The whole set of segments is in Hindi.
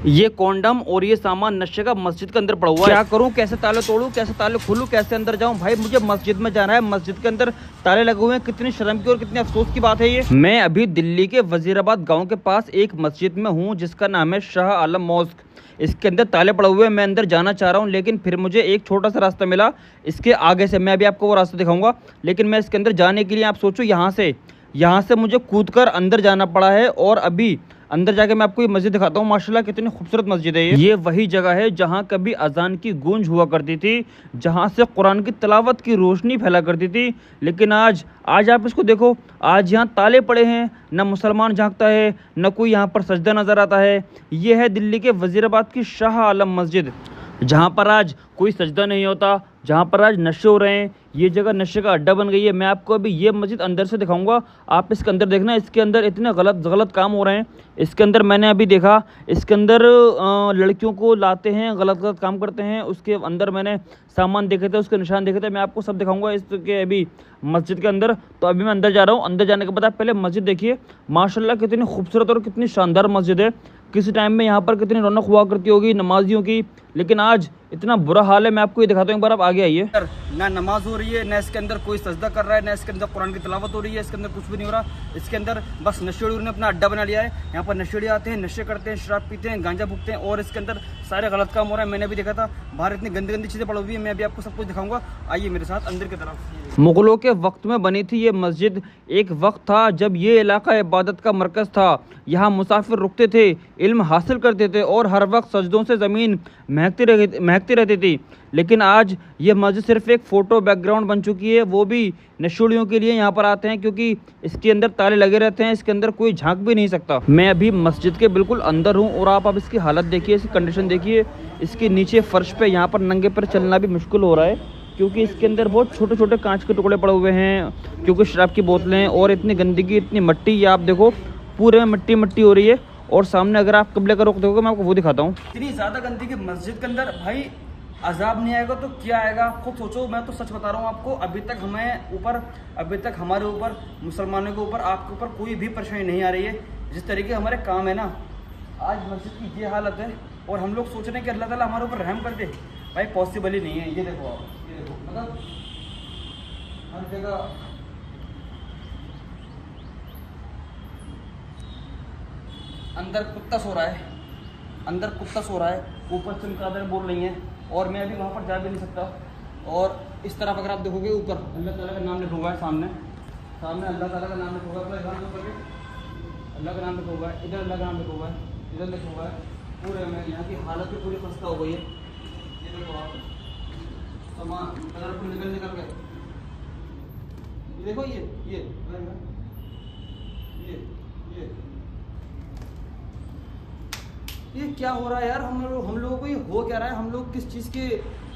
ये कॉन्डम और ये सामान नशे का मस्जिद के अंदर पड़ा हुआ है। क्या करूं, कैसे ताले तोड़ूं, कैसे ताले खोलूं, कैसे अंदर जाऊं? भाई मुझे मस्जिद में जाना है, मस्जिद के अंदर ताले लगे हुए हैं। कितनी शर्म की और कितनी अफसोस की बात है ये। मैं अभी दिल्ली के वजीराबाद गांव के पास एक मस्जिद में हूं जिसका नाम है शाह आलम मॉस्क। इसके अंदर ताले पड़े हुए हैं, मैं अंदर जाना चाह रहा हूं, लेकिन फिर मुझे एक छोटा सा रास्ता मिला इसके आगे से। मैं अभी आपको वो रास्ता दिखाऊंगा, लेकिन मैं इसके अंदर जाने के लिए आप सोचो यहाँ से मुझे कूदकर अंदर जाना पड़ा है। और अभी अंदर जाके मैं आपको ये मस्जिद दिखाता हूँ। माशाल्लाह कितनी खूबसूरत मस्जिद है ये वही जगह है जहाँ कभी अजान की गूंज हुआ करती थी, जहाँ से कुरान की तिलावत की रोशनी फैला करती थी। लेकिन आज आप इसको देखो, आज यहाँ ताले पड़े हैं, न मुसलमान झांकता है, न कोई यहाँ पर सजदा नज़र आता है। ये है दिल्ली के वजीराबाद की शाह आलम मस्जिद, जहाँ पर आज कोई सजदा नहीं होता, जहाँ पर आज नशे हो रहे हैं। ये जगह नशे का अड्डा बन गई है। मैं आपको अभी ये मस्जिद अंदर से दिखाऊंगा, आप इसके अंदर देखना। इसके अंदर इतने गलत काम हो रहे हैं। इसके अंदर मैंने अभी देखा, इसके अंदर लड़कियों को लाते हैं, गलत काम करते हैं। उसके अंदर मैंने सामान देखे थे, उसके निशान देखे थे। मैं आपको सब दिखाऊंगा इसके अभी मस्जिद के अंदर। तो अभी मैं अंदर जा रहा हूँ। अंदर जाने के बाद आप पहले मस्जिद देखिए, माशाल्लाह कितनी खूबसूरत और कितनी शानदार मस्जिद है। किसी टाइम में यहाँ पर कितनी रौनक हुआ करती होगी नमाजियों की, लेकिन आज इतना बुरा हाल है। मैं आपको ये दिखाता हूँ, एक बार आप आगे आइए। ना नमाज हो रही है, ना इसके अंदर कोई सजदा कर रहा है, ना इसके अंदर कुरान की तिलावत हो रही है। इसके अंदर कुछ भी नहीं हो रहा। इसके अंदर बस नशेड़ियों ने अपना अड्डा बना लिया है। यहाँ पर नशेड़ी आते हैं, नशे करते हैं, शराब पीते हैं, गांजा फूकते हैं, और इसके अंदर सारे गलत काम हो रहा है। मैंने भी देखा था, बाहर इतनी गंदी चीज़ें पड़ी हुई है। मैं अभी आपको सब कुछ दिखाऊंगा, आइए मेरे साथ अंदर की तरफ। मुगलों के वक्त में बनी थी ये मस्जिद। एक वक्त था जब ये इलाका इबादत का मरकज़ था। यहाँ मुसाफिर रुकते थे, इल्म हासिल करते थे, और हर वक्त सजदों से ज़मीन महकती रहती थी। लेकिन आज ये मस्जिद सिर्फ एक फ़ोटो बैकग्राउंड बन चुकी है। वो भी नशेड़ियों के लिए यहाँ पर आते हैं, क्योंकि इसके अंदर ताले लगे रहते हैं। इसके अंदर कोई झांक भी नहीं सकता। मैं अभी मस्जिद के बिल्कुल अंदर हूँ, और आप इसकी हालत देखिए, इसकी कंडीशन देखिए। इसके नीचे फ़र्श पे यहाँ पर नंगे पर चलना भी मुश्किल हो रहा है, क्योंकि इसके अंदर बहुत छोटे छोटे कांच के टुकड़े पड़े हुए हैं, क्योंकि शराब की बोतलें, और इतनी गंदगी, इतनी मिट्टी। ये आप देखो, पूरे में मिट्टी हो रही है। और सामने अगर आप कब्ले का रुख देखोगे, मैं आपको वो दिखाता हूँ। इतनी ज़्यादा गंदगी मस्जिद के अंदर, भाई अजाब नहीं आएगा तो क्या आएगा? खुद सोचो। मैं तो सच बता रहा हूँ आपको, अभी तक हमारे ऊपर, मुसलमानों के ऊपर, आपके ऊपर कोई भी परेशानी नहीं आ रही है। जिस तरीके हमारे काम है ना, आज मस्जिद की ये हालत है, और हम लोग सोच रहे हैं कि अल्लाह ताला हमारे ऊपर रहम कर दे। भाई पॉसिबल ही नहीं है। ये देखो आप, ये देखो, मतलब हर जगह अंदर कुत्ता सो रहा है, ऊपर चमगादड़ बोल रही हैं, और मैं अभी वहाँ पर जा भी नहीं सकता। और इस तरफ अगर आप देखोगे, ऊपर अल्लाह ताला का नाम लिखा हुआ है, सामने अल्लाह ताला का नाम लिखा हुआ है, अल्लाह का नाम लिखा हुआ है, इधर अल्लाह का नाम लिखा हुआ है, इधर लिखा हुआ है। पूरे में यहाँ की हालत भी पूरी खस्ता हो गई है। ये देखो आप, सामान कलरफुल निकल गए। ये देखो, ये क्या हो रहा है यार? हम लोगों को ये हो क्या रहा है? हम लोग किस चीज़ के,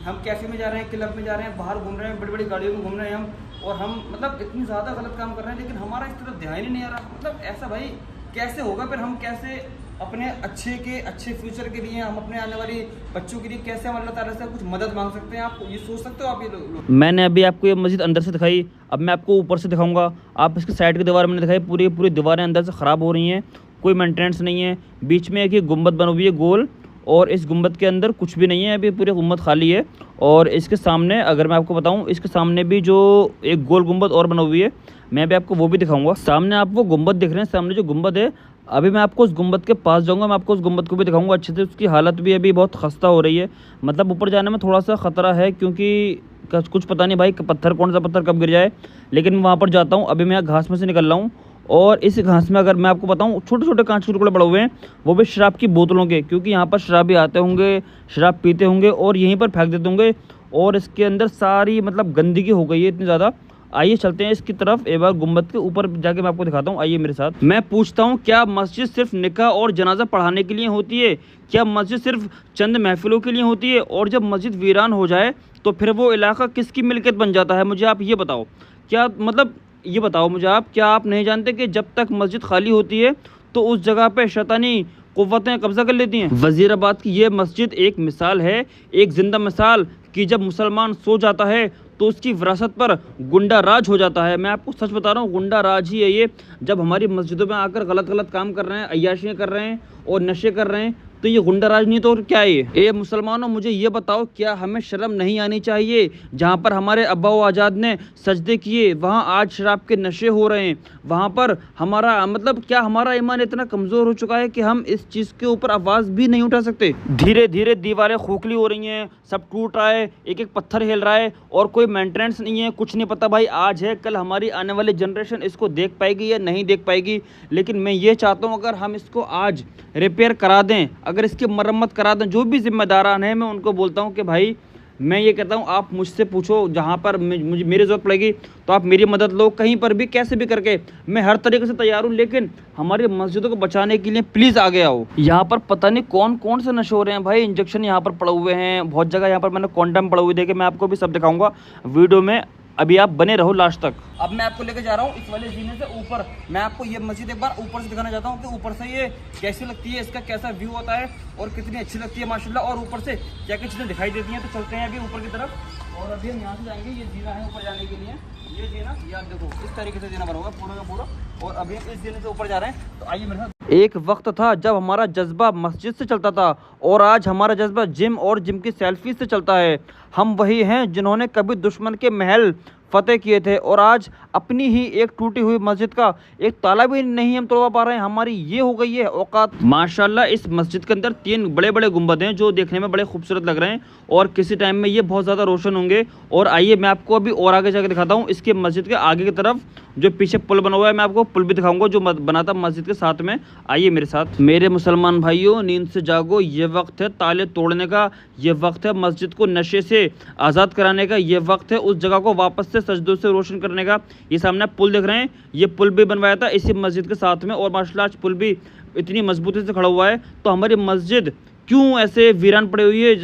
हम कैफे में जा रहे हैं, क्लब में जा रहे हैं, बाहर घूम रहे हैं, बड़ी बड़ी गाड़ियों में घूम रहे हैं हम, और हम मतलब इतनी ज़्यादा गलत काम कर रहे हैं, लेकिन हमारा इस तरफ ध्यान ही नहीं आ रहा। मतलब ऐसा भाई कैसे होगा? फिर हम कैसे अपने अच्छे फ्यूचर के लिए, हम अपने आने वाली बच्चों के लिए कैसे हम अल्लाह ताला से कुछ मदद मांग सकते हैं? आप ये सोच सकते हो आप? ये लोग, मैंने अभी आपको ये मस्जिद अंदर से दिखाई, अब मैं आपको ऊपर से दिखाऊंगा। आप इसके साइड की दीवार मैंने दिखाई, पूरी दीवारें अंदर से ख़राब हो रही हैं, कोई मेंटेनेंस नहीं है। बीच में एक ही गुंबद बनी हुई है गोल, और इस गुंबद के अंदर कुछ भी नहीं है, अभी पूरी गुंबद खाली है। और इसके सामने अगर मैं आपको बताऊं, इसके सामने भी जो एक गोल गुंबद और बना हुई है, मैं भी आपको वो भी दिखाऊंगा। सामने आप वो गुंबद दिख रहे हैं, सामने जो गुंबद है, अभी मैं आपको उस गुंबद के पास जाऊंगा, मैं आपको उस गुंबद को भी दिखाऊंगा अच्छे से। उसकी हालत भी अभी बहुत खस्ता हो रही है, मतलब ऊपर जाने में थोड़ा सा ख़तरा है, क्योंकि कुछ पता नहीं भाई पत्थर, कौन सा पत्थर कब गिर जाए। लेकिन मैं वहाँ पर जाता हूँ। अभी मैं घास में से निकल रहा हूँ, और इस घास में अगर मैं आपको बताऊं, छोटे छोटे कांच के टुकड़े पड़े हुए हैं, वो भी शराब की बोतलों के, क्योंकि यहाँ पर शराबी आते होंगे, शराब पीते होंगे, और यहीं पर फेंक देते होंगे। और इसके अंदर सारी मतलब गंदगी हो गई है इतनी ज़्यादा। आइए चलते हैं इसकी तरफ, एक बार गुम्बद के ऊपर जाके मैं आपको दिखाता हूँ। आइए मेरे साथ। मैं पूछता हूँ, क्या मस्जिद सिर्फ निकाह और जनाजा पढ़ाने के लिए होती है? क्या मस्जिद सिर्फ चंद महफिलों के लिए होती है? और जब मस्जिद वीरान हो जाए तो फिर वो इलाका किसकी मिल्कियत बन जाता है? मुझे आप ये बताओ। क्या मतलब ये बताओ मुझे आप, क्या आप नहीं जानते कि जब तक मस्जिद खाली होती है तो उस जगह पे शैतानी कुव्वतें कब्जा कर लेती हैं? वजीराबाद की ये मस्जिद एक मिसाल है, एक जिंदा मिसाल, कि जब मुसलमान सो जाता है तो उसकी विरासत पर गुंडा राज हो जाता है। मैं आपको सच बता रहा हूँ, गुंडा राज ही है ये। जब हमारी मस्जिदों में आकर गलत काम कर रहे हैं, अय्याशियाँ कर रहे हैं और नशे कर रहे हैं, तो ये गुंडा राज नहीं तो और क्या है ये मुसलमानों, मुझे ये बताओ क्या हमें शर्म नहीं आनी चाहिए? जहाँ पर हमारे अब्बा व आजाद ने सजदे किए वहाँ आज शराब के नशे हो रहे हैं। वहाँ पर हमारा मतलब क्या हमारा ईमान इतना कमज़ोर हो चुका है कि हम इस चीज़ के ऊपर आवाज़ भी नहीं उठा सकते? धीरे धीरे दीवारें खोखली हो रही हैं, सब टूट रहा है, एक एक पत्थर हिल रहा है और कोई मेंटेनेंस नहीं है, कुछ नहीं पता भाई आज है कल हमारी आने वाली जनरेशन इसको देख पाएगी या नहीं देख पाएगी। लेकिन मैं ये चाहता हूँ अगर हम इसको आज रिपेयर करा दें, अगर इसकी मरम्मत करा दें, जो भी जिम्मेदारान हैं मैं उनको बोलता हूँ कि भाई मैं ये कहता हूँ आप मुझसे पूछो, जहाँ पर मुझे मेरी ज़रूरत पड़ेगी तो आप मेरी मदद लो, कहीं पर भी कैसे भी करके मैं हर तरीके से तैयार हूँ। लेकिन हमारी मस्जिदों को बचाने के लिए प्लीज़ आगे आओ। यहाँ पर पता नहीं कौन कौन से नशे हो रहे हैं भाई, इंजेक्शन यहाँ पर पड़े हुए हैं बहुत जगह, यहाँ पर मैंने कॉन्डम पड़े हुए देखे, मैं आपको भी सब दिखाऊंगा वीडियो में, अभी आप बने रहो लास्ट तक। अब मैं आपको लेके जा रहा हूँ इस वाले जीने से ऊपर। मैं आपको ये मस्जिद एक बार ऊपर से दिखाना चाहता हूँ कि ऊपर से ये कैसी लगती है, इसका कैसा व्यू होता है और कितनी अच्छी लगती है माशाल्लाह, और ऊपर से क्या क्या चीज़ें दिखाई देती हैं। तो चलते हैं अभी ऊपर की तरफ और अभी हम यहाँ से जाएंगे। ये जीना है ऊपर जाने के लिए, ये जीना ये आप देखो इस तरीके से जीना बना हुआ पूरा का पूरा, और अभी हम इस जीने से ऊपर जा रहे हैं। तो आइए मेरे साथ। एक वक्त था जब हमारा जज्बा मस्जिद से चलता था और आज हमारा जज्बा जिम और जिम की सेल्फी से चलता है। हम वही हैं जिन्होंने कभी दुश्मन के महल फतेह किए थे और आज अपनी ही एक टूटी हुई मस्जिद का एक ताला भी नहीं हम तोड़वा पा रहे हैं। हमारी ये हो गई है औकात। माशाल्लाह इस मस्जिद के अंदर 3 बड़े बड़े गुंबद हैं जो देखने में बड़े खूबसूरत लग रहे हैं और किसी टाइम में ये बहुत ज़्यादा रोशन होंगे। और आइए मैं आपको अभी और आगे जाकर दिखाता हूँ इसके मस्जिद के आगे की तरफ जो पीछे पुल बना हुआ है, मैं आपको पुल भी दिखाऊंगा जो बना था मस्जिद के साथ में। आइए मेरे साथ। मेरे मुसलमान भाइयों नींद से जागो, ये वक्त है ताले तोड़ने का, ये वक्त है मस्जिद को नशे से आज़ाद कराने का, ये वक्त है उस जगह को वापस से सजदों से रोशन करने का। ये सामने पुल देख रहे हैं, ये पुल भी बनवाया था इसी मस्जिद के साथ में और माशाल्लाह आज पुल भी इतनी मजबूती से खड़ा हुआ है। तो हमारी मस्जिद क्यों ऐसे वीरान पड़ी हुई है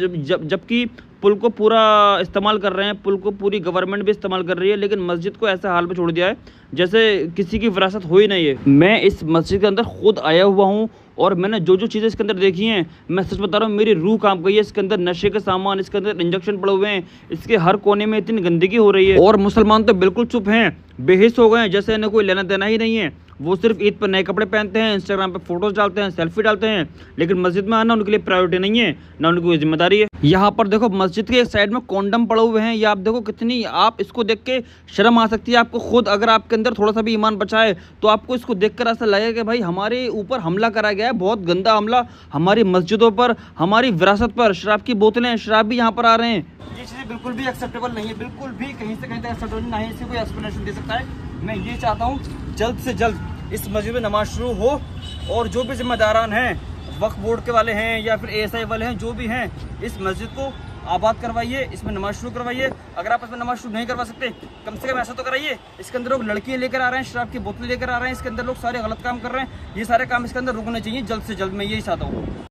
जबकि पुल को पूरा इस्तेमाल कर रहे हैं, पुल को पूरी गवर्नमेंट भी इस्तेमाल कर रही है, लेकिन मस्जिद को ऐसे हाल में छोड़ दिया है जैसे किसी की विरासत हो ही नहीं है। मैं इस मस्जिद के अंदर खुद आया हुआ हूँ और मैंने जो जो चीज़ें इसके अंदर देखी हैं मैं सच बता रहा हूँ मेरी रूह कांप गई है। इसके अंदर नशे के सामान, इसके अंदर इंजेक्शन पड़े हुए हैं, इसके हर कोने में इतनी गंदगी हो रही है और मुसलमान तो बिल्कुल चुप हैं, बेहिस हो गए हैं, जैसे इन्हें कोई लेना देना ही नहीं है। वो सिर्फ ईद पर नए कपड़े पहनते हैं, इंस्टाग्राम पे फोटोज डालते हैं, सेल्फी डालते हैं, लेकिन मस्जिद में आना उनके लिए प्रायोरिटी नहीं है, ना उनकी कोई जिम्मेदारी है। यहाँ पर देखो मस्जिद के एक साइड में कॉन्डम पड़े हुए हैं, ये आप देखो कितनी, आप इसको देख के शर्म आ सकती है आपको खुद। अगर आपके अंदर थोड़ा सा भी ईमान बचा है तो आपको इसको देखकर ऐसा लगेगा कि भाई हमारे ऊपर हमला करा गया है, बहुत गंदा हमला हमारी मस्जिदों पर, हमारी विरासत पर। शराब की बोतलें, शराब भी यहाँ पर आ रहे हैं। ये चीज़ें बिल्कुल भी एक्सेप्टेबल नहीं है, बिल्कुल भी कहीं से कहीं तक एक्सेप्टेबल नहीं है, इसे कोई एक्सप्लेनेशन दे सकता है। मैं ये चाहता हूँ जल्द से जल्द इस मस्जिद में नमाज शुरू हो और जो भी जिम्मेदारान हैं, वक्फ बोर्ड के वाले हैं या फिर ASI वाले हैं, जो भी हैं, इस मस्जिद को आबाद करवाइए, इसमें नमाज शुरू करवाइए। अगर आप इसमें नमाज शुरू नहीं करवा सकते कम से कम ऐसा तो कराइए। इसके अंदर लोग लड़कियां लेकर आ रहे हैं, शराब की बोतलें लेकर आ रहे हैं, इसके अंदर लोग सारे गलत काम कर रहे हैं, ये सारे काम इसके अंदर रुकने चाहिए जल्द से जल्द। मैं यही चाहता हूँ।